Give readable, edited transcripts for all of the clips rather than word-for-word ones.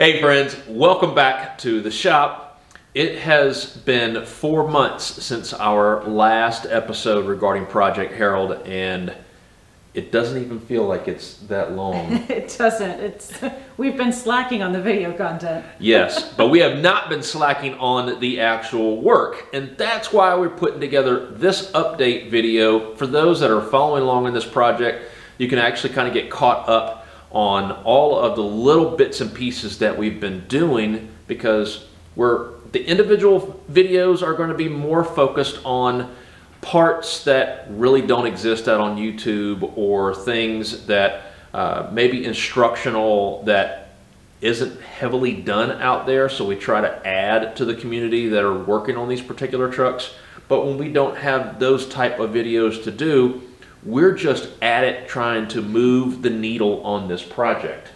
Hey friends, welcome back to the shop. It has been 4 months since our last episode regarding Project Harold, and it doesn't even feel like it's that long. It doesn't. We've been slacking on the video content. Yes, but we have not been slacking on the actual work, and that's why we're putting together this update video. For those that are following along in this project, you can actually kind of get caught up on all of the little bits and pieces that we've been doing, because the individual videos are going to be more focused on parts that really don't exist out on YouTube, or things that maybe instructional that isn't heavily done out there. So we try to add to the community that are working on these particular trucks. But when we don't have those type of videos to do, we're just at it trying to move the needle on this project.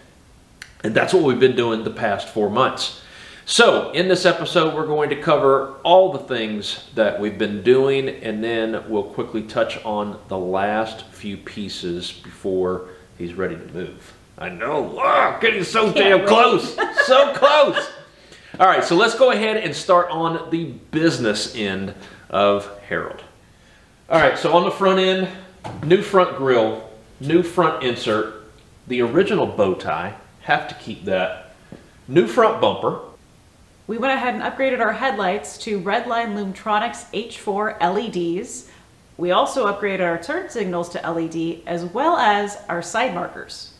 And that's what we've been doing the past 4 months. So in this episode, we're going to cover all the things that we've been doing, and then we'll quickly touch on the last few pieces before he's ready to move. I know, getting so damn close, so close. All right, so let's go ahead and start on the business end of Harold. All right, so on the front end, new front grille, new front insert, the original bow tie, have to keep that, new front bumper. We went ahead and upgraded our headlights to Redline Lumtronics H4 LEDs. We also upgraded our turn signals to LED, as well as our side markers.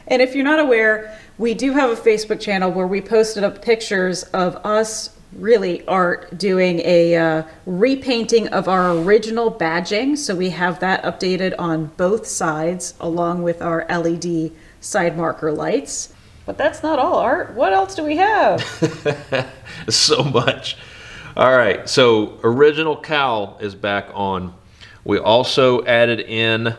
And if you're not aware, we do have a Facebook channel where we posted up pictures of us, really Art, doing a repainting of our original badging. So we have that updated on both sides along with our LED side marker lights. But that's not all, Art. What else do we have? So much. All right, so original cowl is back on. We also added in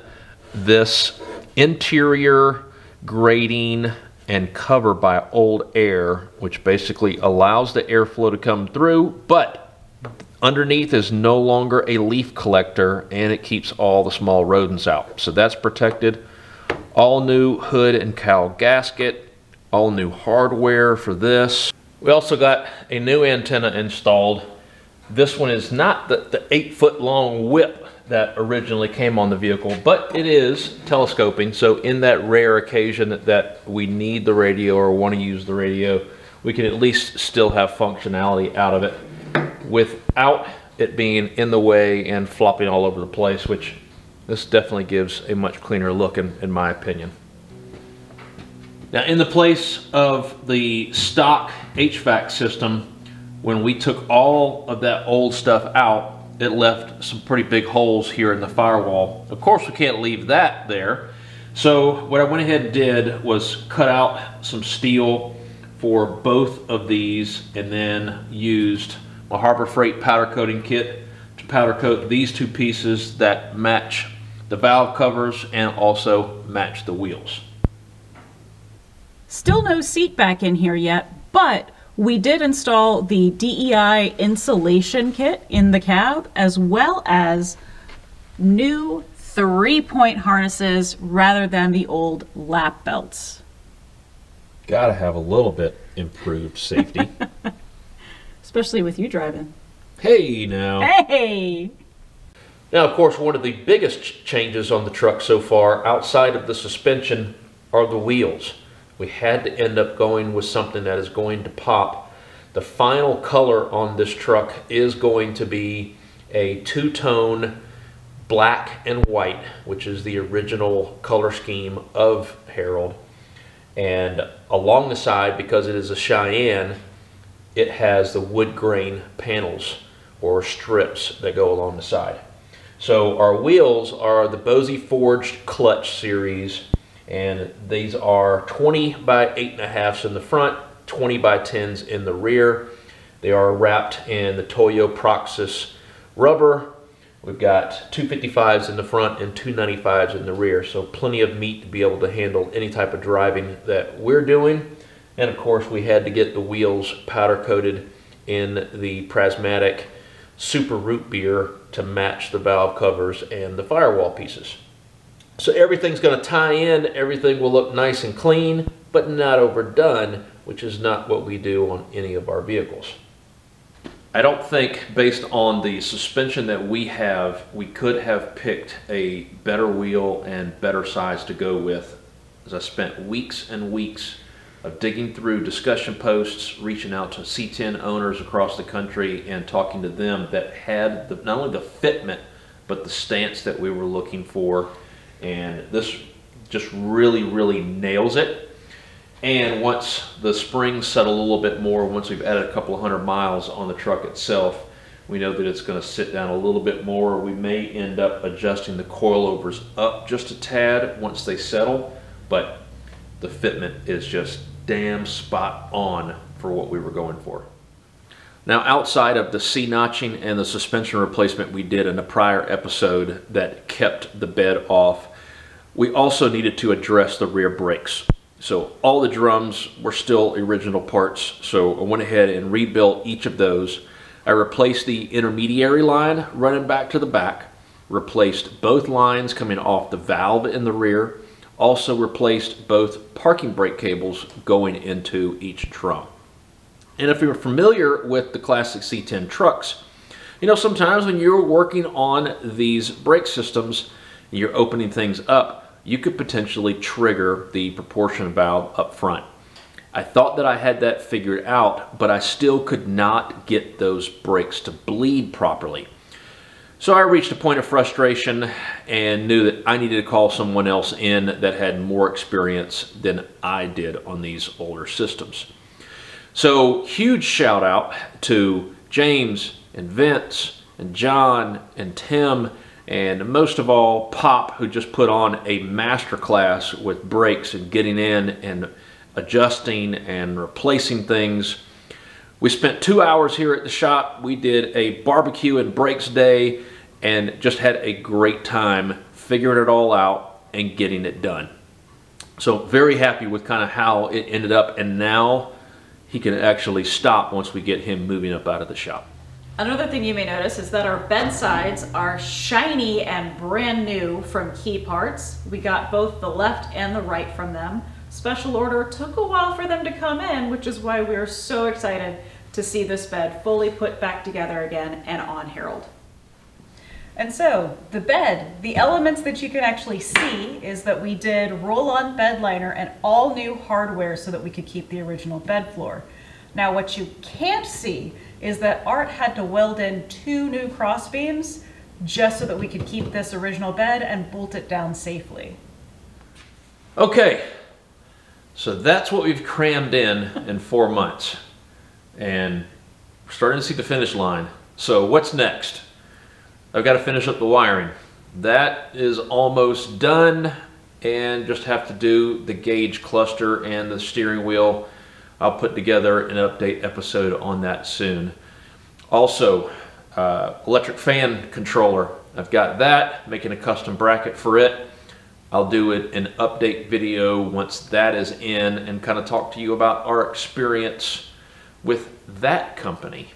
this interior grating and cover by Old Air, which basically allows the airflow to come through, but underneath is no longer a leaf collector, and it keeps all the small rodents out. So that's protected. All new hood and cowl gasket, all new hardware for this. We also got a new antenna installed. This one is not the 8-foot long whip that originally came on the vehicle, but it is telescoping. So in that rare occasion that we need the radio or want to use the radio, we can at least still have functionality out of it without it being in the way and flopping all over the place, which this definitely gives a much cleaner look in my opinion. Now, in the place of the stock HVAC system, when we took all of that old stuff out, it left some pretty big holes here in the firewall. Of course, we can't leave that there. So what I went ahead and did was cut out some steel for both of these, and then used my Harbor Freight powder coating kit to powder coat these two pieces that match the valve covers and also match the wheels. Still no seat back in here yet, but we did install the DEI insulation kit in the cab, as well as new 3-point harnesses rather than the old lap belts. Gotta have a little bit improved safety. Especially with you driving. Hey now. Hey! Now, of course, one of the biggest changes on the truck so far, outside of the suspension, are the wheels. We had to end up going with something that is going to pop. The final color on this truck is going to be a two-tone black and white, which is the original color scheme of Harold. And along the side, because it is a Cheyenne, it has the wood grain panels or strips that go along the side. So our wheels are the Bosie Forged Clutch series, and these are 20 by 8.5s in the front, 20 by 10s in the rear. They are wrapped in the Toyo Proxys rubber. We've got 255s in the front and 295s in the rear, so plenty of meat to be able to handle any type of driving that we're doing. And of course, we had to get the wheels powder coated in the prismatic Super Root Beer to match the valve covers and the firewall pieces. So everything's going to tie in, everything will look nice and clean, but not overdone, which is not what we do on any of our vehicles. I don't think, based on the suspension that we have, we could have picked a better wheel and better size to go with, as I spent weeks and weeks of digging through discussion posts, reaching out to C10 owners across the country and talking to them that had not only the fitment, but the stance that we were looking for. And this just really, really nails it. And once the springs settle a little bit more, once we've added a couple of 100 miles on the truck itself, we know that it's going to sit down a little bit more. We may end up adjusting the coilovers up just a tad once they settle, but the fitment is just damn spot on for what we were going for. Now, outside of the C-notching and the suspension replacement we did in a prior episode that kept the bed off, we also needed to address the rear brakes. So all the drums were still original parts, so I went ahead and rebuilt each of those. I replaced the intermediary line running back to the back, replaced both lines coming off the valve in the rear, also replaced both parking brake cables going into each drum. And if you're familiar with the classic C10 trucks, you know, sometimes when you're working on these brake systems, and you're opening things up, you could potentially trigger the proportion valve up front. I thought that I had that figured out, but I still could not get those brakes to bleed properly. So I reached a point of frustration and knew that I needed to call someone else in that had more experience than I did on these older systems. So huge shout out to James and Vince and John and Tim, and most of all, Pop, who just put on a masterclass with brakes and getting in and adjusting and replacing things. We spent 2 hours here at the shop. We did a barbecue and brakes day and just had a great time figuring it all out and getting it done. So very happy with kind of how it ended up, and now he can actually stop once we get him moving up out of the shop. Another thing you may notice is that our bed sides are shiny and brand new from Key Parts. We got both the left and the right from them. Special order took a while for them to come in, which is why we're so excited to see this bed fully put back together again and on Harold. And so the bed, the elements that you can actually see is that we did roll-on bed liner and all new hardware so that we could keep the original bed floor. Now what you can't see is that Art had to weld in 2 new cross beams just so that we could keep this original bed and bolt it down safely. Okay, so that's what we've crammed in 4 months, and we're starting to see the finish line. So what's next? I've got to finish up the wiring. That is almost done, and just have to do the gauge cluster and the steering wheel. I'll put together an update episode on that soon. Also, electric fan controller. I've got that, making a custom bracket for it. I'll do an update video once that is in and kind of talk to you about our experience with that company.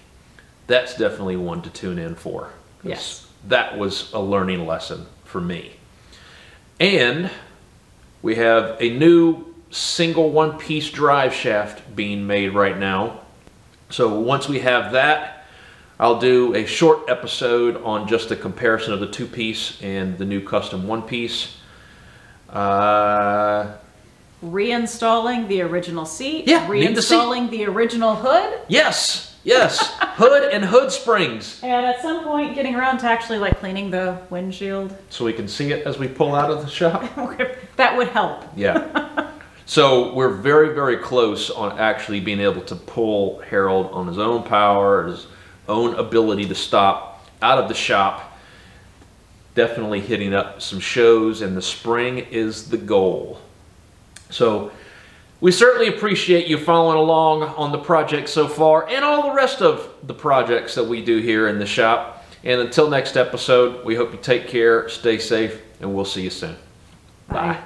That's definitely one to tune in for. Yes. That was a learning lesson for me. And we have a new single one-piece drive shaft being made right now. So once we have that, I'll do a short episode on just the comparison of the 2-piece and the new custom 1-piece. Reinstalling the original seat. Yeah, reinstalling the original hood. Yes, yes, hood and hood springs. And at some point getting around to actually like cleaning the windshield. So we can see it as we pull out of the shop. That would help. Yeah. So we're very, very close on actually being able to pull Harold on his own power, his own ability to stop out of the shop. Definitely hitting up some shows, and the spring is the goal. So we certainly appreciate you following along on the project so far and all the rest of the projects that we do here in the shop. And until next episode, we hope you take care, stay safe, and we'll see you soon. Bye. Bye.